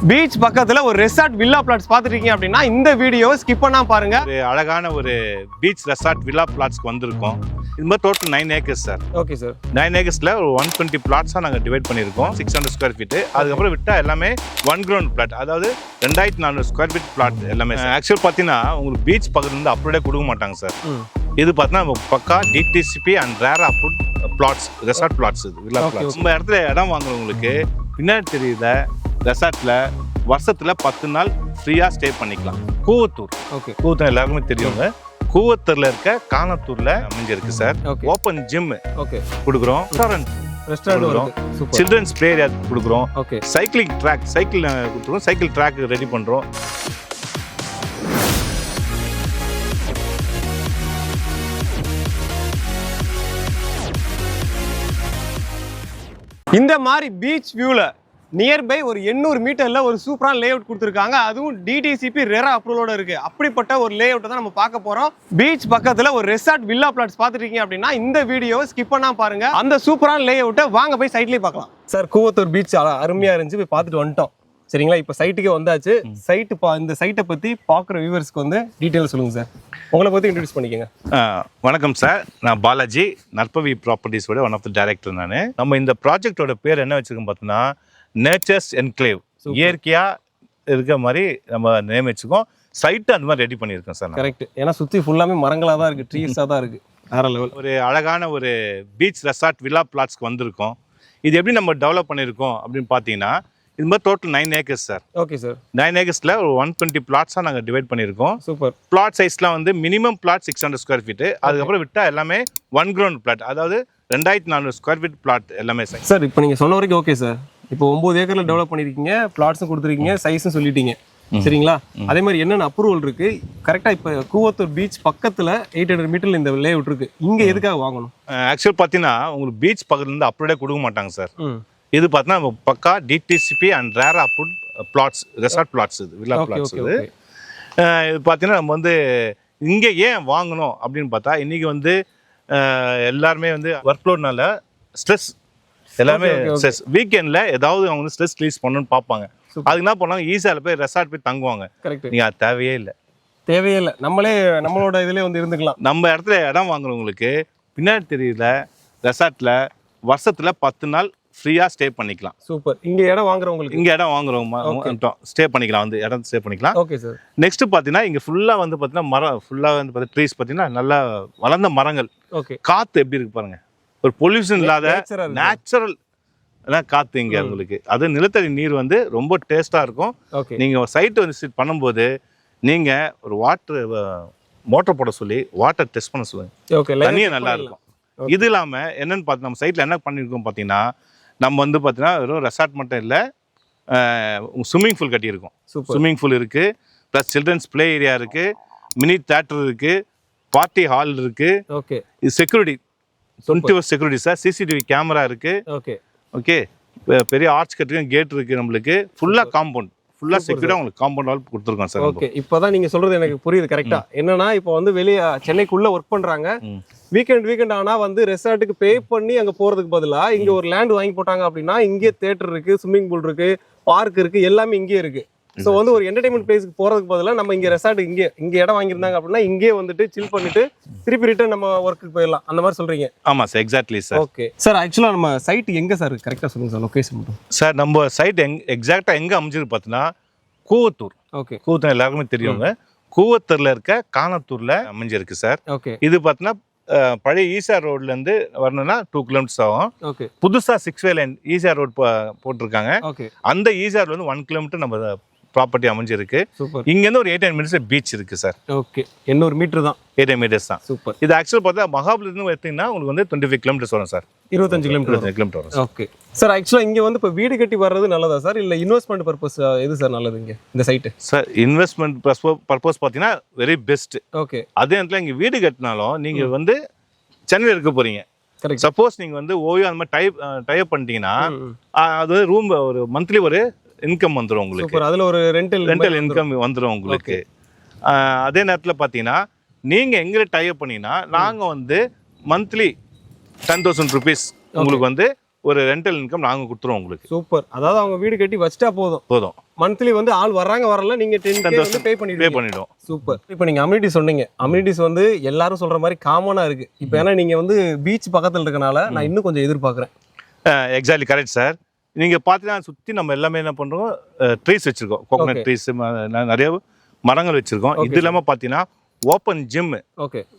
Beach பக்கத்துல ஒரு resort villa plots பார்த்துருக்கீங்க அப்படின்னா இந்த வீடியோவை ஸ்கிப் பண்ணாம பாருங்க. ஒரு அழகான ஒரு பீச் ரெசார்ட் வில்லா பிளாட்ஸ்க்கு வந்திருக்கோம். இது மாதிரி total 9 acres sir. Okay sir. 9 ஏக்கர்ஸ்ல ஒரு 120 பிளாட்ஸா நாங்க டிவைட் பண்ணியிருக்கோம். 600 ஸ்கொயர் ஃபீட். அதுக்கப்புறம் விட்டா எல்லாமே 1 கிரவுண்ட் பிளாட், அதாவது 2400 ஸ்கொயர் ஃபீட் பிளாட் எல்லாமே. ஆக்சுவல் பார்த்தீங்கன்னா உங்களுக்கு பீச் பக்கத்துல இருந்து அப்படியே கொடுக்க மாட்டாங்க சார். இது பார்த்தீங்கன்னா பக்கா DTCP and RERA approved plots, resort plots. இது வில்லா பிளாட்ஸ். நம்ம இடத்துல இடம் வாங்குறவங்களுக்கு பின்னாடி தெரியுத ரெசார்ட்ல வருஷத்துல 10 நாள் ஃப்ரீயா ஸ்டே பண்ணிக்கலாம். கூவத்தூர். ஓகே. கூவத்தூர் எல்லாருக்குமே தெரியுங்க. கூவத்தூர்ல இருக்க காணத்தூர்ல அமைஞ்சிருக்கு சார். ஓப்பன் ஜிம் ஓகே கொடுக்குறோம். ரெஸ்டாரண்ட், சில்ட்ரன்ஸ் பிளே ஏரியா கொடுக்குறோம். ஓகே. சைக்கிளிங் ட்ராக், சைக்கிள் கொடுத்துருக்கோம். சைக்கிள் ட்ராக் ரெடி பண்றோம். இந்த மாதிரி பீச் வியூல நியர்பை ஒரு 800 மீட்டர்ல ஒரு சூப்பரான லே அவுட் கொடுத்துருக்காங்க. அதுவும் டிடிசிபி ரெரா அப்ரூவலோட இருக்கு. அப்படிப்பட்ட ஒரு லே அவுட் தான் நம்ம பார்க்க போறோம். பீச் பக்கத்துல ஒரு ரெசார்ட் வில்லா பிளாட்ஸ் பார்த்துருக்கீங்க அப்படின்னா இந்த வீடியோவை ஸ்கிப் பண்ணாம பாருங்க. அந்த சூப்பரான லே அவுட்டை வாங்க போய் சைட்லயே பார்க்கலாம். சார், கூவத்தூர் பீச் அருமையா இருந்துச்சு, போய் பார்த்துட்டு வந்துட்டோம். சரிங்களா, இப்போ சைட்டுக்கே வந்தாச்சு. இந்த சைட்டை பற்றி பார்க்குற வியூவர்ஸ்க்கு வந்து டீட்டெயில் சொல்லுங்கள் சார். உங்களை பற்றி இன்ட்ரடியூஸ் பண்ணிக்கோங்க. வணக்கம் சார், நான் பாலாஜி, நற்பவி ப்ராப்பர்ட்டிஸோட ஒன் ஆஃப் த டைரக்டர். நான் நம்ம இந்த ப்ராஜெக்டோட பேர் என்ன வச்சுருக்கோம் பார்த்தோன்னா நேச்சர்ஸ் என்க்ளேவ். இயற்கையாக இருக்க மாதிரி நம்ம நேம் வச்சுக்கோம். சைட்டு அந்த மாதிரி ரெடி பண்ணியிருக்கோம் சார். கரெக்ட். ஏன்னா சுற்றி ஃபுல்லாமே மரங்களாக தான் இருக்குது, ட்ரீஸாக தான் இருக்குது. வேற லெவல். ஒரு அழகான ஒரு பீச் ரெசார்ட் வில்லா பிளாட்ஸ்க்கு வந்திருக்கோம். இது எப்படி நம்ம டெவலப் பண்ணியிருக்கோம் அப்படின்னு பார்த்தீங்கன்னா இது மாதிரி total 9 acres sir. Okay sir. 9 ஏக்கர்ஸ்ல ஒரு 120 பிளாட்ஸா நாங்க டிவைட் பண்ணியிருக்கோம். சூப்பர். பிளாட் சைஸ்லாம் வந்து மினிமம் பிளாட் 600 ஸ்கொயர் ஃபீட். அதுக்கப்புறம் விட்டா எல்லாமே 1 கிரவுண்ட் பிளாட், அதாவது 2400 ஸ்கொயர் ஃபீட் பிளாட் எல்லாமே சார். சார், இப்போ நீங்க சொன்ன வரைக்கும் ஓகே சார். இப்போ 9 ஏக்கர்ல டெவலப் பண்ணிருக்கீங்க, பிளாட்ஸும் கொடுத்துருக்கீங்க, சைஸும் சொல்லிட்டீங்க. சரிங்களா, அதே மாதிரி என்னென்ன அப்ரூவல் இருக்கு கரெக்டா? இப்போ கூவத்தூர் பீச் பக்கத்துல 800 மீட்டர்ல இந்த லே அவுட் இருக்கு. இங்க எதுக்காக வாங்கணும்? ஆக்சுவல் பார்த்தீங்கன்னா உங்களுக்கு பீச் பக்கத்துல இருந்து அப்படியே கொடுக்க மாட்டாங்க சார். இது பார்த்தீங்கன்னா பக்கா DTCP and RERA approved plots, resort plots. இது வில்லா பிளாட்ஸ். இது பார்த்தீங்கன்னா நம்ம வந்து இங்கே ஏன் வாங்கணும் அப்படின்னு பார்த்தா இன்னைக்கு வந்து எல்லாருமே வந்து ஒர்க் லோட்னால ஸ்ட்ரெஸ், எல்லாருமே ஸ்ட்ரெஸ். வீக்கெண்டில் ஏதாவது அவங்க வந்து ஸ்ட்ரெஸ் ரிலீஸ் பண்ணணும்னு பார்ப்பாங்க. அதுக்கு என்ன பண்ணுவாங்க, ஈஸியாக போய் ரெசார்ட் போய் தங்குவாங்க. நீங்கள் அது தேவையே இல்லை. நம்மளோட இதுலேயே வந்து இருந்துக்கலாம். நம்ம இடத்துல இடம் வாங்குறவங்களுக்கு பின்னாடி தெரியல ரெசார்ட்டில் வருஷத்தில் 10 நாள் ஃப்ரீயா ஸ்டே பண்ணிக்கலாம். சூப்பர். இங்க இடம் வாங்குறவங்க ஸ்டே பண்ணிக்கலாம், வந்து இடம் ஸ்டே பண்ணிக்கலாம். Okay sir. நெக்ஸ்ட் பாத்தீங்கன்னா இங்க ஃபுல்லா வந்து பாத்தீங்கன்னா மரம் ஃபுல்லா வந்து பாத்தீங்கன்னா ட்ரீஸ் பாத்தீங்கன்னா நல்லா வளர்ந்த மரங்கள். ஓகே. காத்து எப்படி இருக்கு பாருங்க, ஒரு பொல்யூஷன் இல்லாத நேச்சுரல் காத்து இங்க உங்களுக்கு. அது நிலத்தடி நீர் வந்து ரொம்ப டேஸ்டா இருக்கும். நீங்க சைட் வந்து விசிட் பண்ணும்போது நீங்க ஒரு மோட்டர் போட சொல்லி வாட்டர் டெஸ்ட் பண்ண சொல்லுங்க. தண்ணியே நல்லா இருக்கும். இது இல்லாம என்னன்னு பார்த்து நம்ம சைட்ல என்ன பண்ணிருக்கோம் பாத்தீங்கன்னா நம்ம வந்து பார்த்தீங்கன்னா வெறும் ரெசார்ட் மட்டும் இல்லை, ஸ்விம்மிங் பூல் கட்டியிருக்கோம். ஸ்விம்மிங் பூல் இருக்குது, ப்ளஸ் சில்ட்ரன்ஸ் ப்ளே ஏரியா இருக்குது, மினி தியேட்டர் இருக்குது, பார்ட்டி ஹால் இருக்குது. ஓகே. இது security 20 hours security sir. CCTV camera இருக்குது. ஓகே. ஓகே. பெரிய ஆர்ச் கட்டிருக்கோம், கேட் இருக்குது. நம்மளுக்கு ஃபுல்லாக காம்பவுண்ட், ஃபுல்லாக செக்யூரிட்டாக உங்களுக்கு காம்பவுண்ட் வால் கொடுத்துருக்கோம் சார். ஓகே. இப்போதான் நீங்கள் சொல்கிறது எனக்கு புரியுது கரெக்டாக. என்னன்னா இப்போ வந்து வெளியே சென்னைக்குள்ளே ஒர்க் பண்ணுறாங்க, வீக்கெண்ட் ஆனால் வந்து ரெசார்ட்டுக்கு பே பண்ணி அங்கே போகிறதுக்கு பதிலாக இங்கே ஒரு லேண்ட் வாங்கி போட்டாங்க அப்படின்னா இங்கே தேட்டர் இருக்குது, ஸ்விம்மிங் பூல் இருக்குது, பார்க் இருக்குது, எல்லாமே இங்கே இருக்குது. ஸோ வந்து ஒரு என்டர்டைன்மெண்ட் பிளேஸ்க்கு போகிறதுக்கு பதிலாக நம்ம இங்கே ரெசார்ட்டு இங்கே இடம் வாங்கியிருந்தாங்க அப்படின்னா இங்கே வந்துட்டு சில் பண்ணிட்டு திருப்பி ரிட்டர்ன் நம்ம ஒர்க்குக்கு போயிடலாம். அந்த மாதிரி சொல்கிறீங்க? ஆமாம் sir, exactly sir. Okay sir. ஆக்சுவலாக நம்ம சைட் எங்கே சார் கரெக்டாக சொல்லுங்கள் சார், லொக்கேஷன் மட்டும். சார் நம்ம சைட் எக்ஸாக்டாக எங்கே அமைஞ்சிருக்கு பார்த்தீங்கன்னா கூவத்தூர். ஓகே. கூவத்தூர் எல்லாருக்குமே தெரியுங்க. கூவத்தூர்ல இருக்க காணத்தூர்ல அமைஞ்சிருக்கு சார். ஓகே. இது பார்த்தீங்கன்னா பழைய ஈசிஆர் ரோட்ல இருந்து வரணும்னா 2 கிலோமீட்டர்ஸ் ஆகும். ஓகே. புதுசா 6 வே லைன் ஈசிஆர் ரோட் போட்டிருக்காங்க. ஓகே. அந்த ஈசிஆர் வந்து 1 கிலோமீட்டர் நம்ம ப்ராப்பர்ட்டி அமைஞ்சிருக்கு. சூப்பர். இங்க இருந்து ஒரு 800 மீட்டர்ஸ் பீச் இருக்கு சார். ஓகே. 800 மீட்டர் தான். 800 மீட்டர்ஸ் தான். சூப்பர். இது ஆக்சுவல் பார்த்தா மகாபலிபுரம் எடுத்தீங்கன்னா உங்களுக்கு வந்து 25 கிலோமீட்டர்ஸ் வரும் சார். 25 கிலோமீட்டர் வரும். Okay sir. ஆக்சுவலாக இங்கே வந்து இப்போ வீடு கட்டி வர்றது நல்லதா சார், இல்லை இன்வெஸ்ட்மெண்ட் பர்பஸ் எது சார் நல்லது இங்கே இந்த சைட்டு? சார், இன்வெஸ்ட்மெண்ட் பர்பஸ் பார்த்தீங்கன்னா வெரி பெஸ்ட். ஓகே. அதே நேரத்தில் இங்கே வீடு கட்டினாலும் நீங்கள் வந்து சென்னையில் இருக்க போறீங்க. சப்போஸ் நீங்க வந்து ஓய்வு அந்த மாதிரி டைப் பண்ணிட்டீங்கன்னா அது ரூம் ஒரு மந்த்லி ஒரு இன்கம் வந்துடும் உங்களுக்கு. அதுல ஒரு ரெண்டல் இன்கம் வந்துடும் உங்களுக்கு. அதே நேரத்தில் பார்த்தீங்கன்னா நீங்க எங்க டைப் பண்ணீங்கன்னா நாங்க வந்து மந்த்லி 10,000 rupees உங்களுக்கு வந்து ஒரு ரெண்டல் இன்கம் நாங்கள் கொடுத்துருவோம் உங்களுக்கு. சூப்பர். அதாவது அவங்க வீடு கட்டி வச்சிட்டா போதும், மந்த்லி வந்து ஆள் வர்றாங்க வரல நீங்க 10K வந்து பே பண்ணிடுவோம். சூப்பர். இப்போ நீங்க அம்யூனிட்டிஸ் சொன்னீங்க. அம்யூனிட்டிஸ் வந்து எல்லாரும் சொல்ற மாதிரி காமனா இருக்கு. இப்போ ஏன்னா நீங்க வந்து பீச் பக்கத்துல இருக்கனால நான் இன்னும் கொஞ்சம் எதிர்பார்க்குறேன். Exactly correct sir. நீங்க பார்த்தீங்கன்னா சுற்றி நம்ம எல்லாமே என்ன பண்றோம், ட்ரீஸ் வச்சிருக்கோம், கோகனட் ட்ரீஸ், நிறைய மரங்கள் வச்சிருக்கோம். இது இல்லாமல் பார்த்தீங்கன்னா ஓப்பன் ஜிம்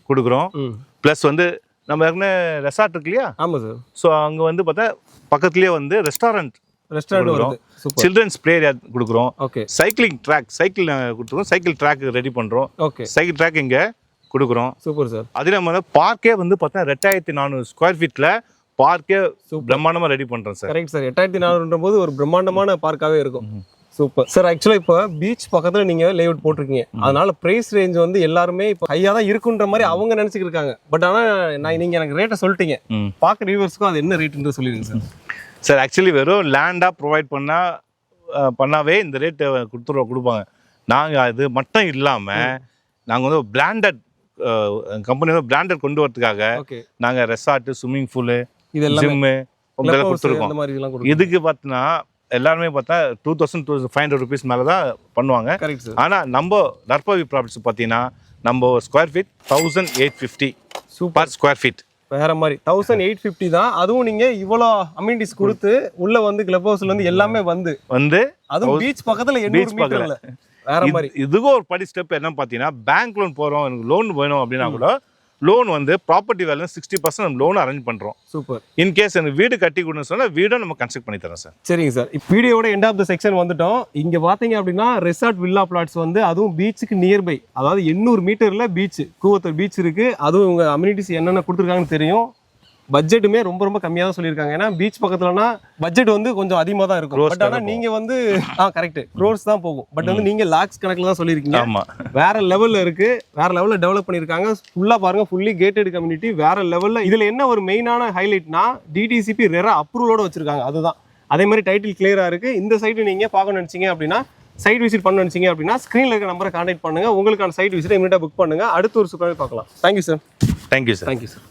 கொடுக்குறோம். ப்ளஸ் வந்து நம்ம ஏற்கனவே ரெசார்ட் இருக்கு இல்லையா? ஆமாம் சார். ஸோ அங்கே வந்து பார்த்தா பக்கத்துலேயே வந்து ரெஸ்டாரண்ட் வருது. சில்ட்ரன்ஸ் பிளே ஏரியா கொடுக்குறோம். சைக்கிளிங் ட்ராக், சைக்கிள் கொடுத்துருக்கோம், சைக்கிள் ட்ராக் ரெடி பண்ணுறோம். சைக்கிள் ட்ராக் இங்கே கொடுக்குறோம். Super sir. அதே நம்ம பார்க்கே வந்து பார்த்தா 2400 ஸ்கொயர் ஃபீட்டில் பார்க்கே பிரம்மாண்டமாக ரெடி பண்ணுறோம் சார். Correct sir. 8400 போது ஒரு பிரம்மாண்டமான பார்க்காகவே இருக்கும். Super sir. ஆக்சுவலாக இப்போ பீச் பக்கத்தில் நீங்கள் லேஅவுட் போட்டிருக்கீங்க, அதனால ப்ரைஸ் ரேஞ்ச் வந்து எல்லாருமே இப்போ ஹையாக தான் இருக்குன்ற மாதிரி அவங்க நினச்சிக்கிட்டு இருக்காங்க. பட் ஆனால் நீங்கள் எனக்கு ரேட்டை சொல்லிட்டீங்க, பார்க்க வியூவர்ஸ்க்கும் அது என்ன ரேட்டுன்னு சொல்லிடுங்க சார். சார் ஆக்சுவலி வெறும் லேண்டாக ப்ரொவைட் பண்ணாவே இந்த ரேட்டு கொடுப்பாங்க. நாங்கள் அது மட்டும் இல்லாமல் நாங்கள் வந்து பிராண்டட் கம்பெனி வந்து பிராண்டட் கொண்டு வரதுக்காக நாங்கள் ரெசார்ட்டு, ஸ்விம்மிங் பூலு, ஜிம்மு கொடுத்துருக்கோம். இதுக்கு பார்த்தீங்கன்னா எல்லாருமே பார்த்தா 2500 ருபீஸ் மேலே தான் பண்ணுவாங்க. ஆனால் நம்ம நற்பவி ப்ராப்பர்ட்டிஸ் பார்த்தீங்கன்னா நம்ம square feet 1850 super square feet வேற மாதிரி 1850 தான். அதுவும் நீங்க இவ்வளோ அம்யூனிட்டிஸ் கொடுத்து உள்ள வந்து கிளப் ஹவுஸ்ல இருந்து எல்லாமே வந்து அதுவும் பீச் பக்கத்துல 800 மீட்டர்ல வேற மாதிரி. இதுக்கும் ஒரு படி ஸ்டெப் என்ன பார்த்தீங்கன்னா, பேங்க் லோன் போகிறோம், எனக்கு லோன் வேணும் அப்படின்னா கூட லோன் வந்து ப்ராப்பர்ட்டி வேல்யூ 60% நம்ம லோன் அரேஞ்ச் பண்ணுறோம். சூப்பர். இன்கேஸ் எனக்கு வீடு கட்டி கொடுன்னு சொன்னால் வீடும் நம்ம கன்ஸ்ட்ரக்ட் பண்ணி தரோம் சார். சரிங்க சார். இப்போ வீடியோட எண்ட் ஆஃப் த செக்ஷன் வந்துட்டோம். இங்கே பார்த்தீங்க அப்படின்னா ரெசார்ட் வில்லா பிளாட்ஸ் வந்து அதுவும் பீச்சுக்கு நியர்பை, அதாவது 800 மீட்டரில் பீச், கூவத்தூர் பீச் இருக்குது. அதுவும் உங்கள் அம்யூனிட்டிஸ் என்னென்ன கொடுத்துருக்காங்கன்னு தெரியும். பட்ஜெட்டுமே ரொம்ப ரொம்ப கம்மியாக தான் சொல்லியிருக்காங்க. ஏன்னா பீச் பக்கத்துலனா பட்ஜெட் வந்து கொஞ்சம் அதிகமாக தான் இருக்கும். பட் ஆனால் நீங்கள் வந்து கரெக்ட் க்ரோர்ஸ் தான் போகும். பட் வந்து நீங்கள் லாக்ஸ் கணக்கில் தான் சொல்லியிருக்கீங்க. வேற லெவலில் இருக்குது, வேற லெவலில் டெவலப் பண்ணியிருக்காங்க. ஃபுல்லாக பாருங்கள், ஃபுல்லி கேட்டட் கம்யூனிட்டி, வேற லெவலில். இதில் என்ன ஒரு மெயினான ஹைலைட்னா டிடிசிபி ரெரா அப்ரூவலோட வச்சிருக்காங்க. அதுதான் அதே மாதிரி டைட்டில் கிளியராக இருக்குது. இந்த சைட்டு நீங்கள் பார்க்கணும்னு நினச்சிங்க அப்படின்னா, சைட் விசிட் பண்ண நினச்சிங்க அப்படின்னா ஸ்க்ரீனில் இருக்க நம்பரை கான்டாக்ட் பண்ணுங்கள். உங்களுக்கான சைட் விசிட்டை இமீடியட்டாக புக் பண்ணுங்கள். அடுத்து ஒரு சூப்பராக பார்க்கலாம். Thank you sir. Thank you sir. Thank you sir.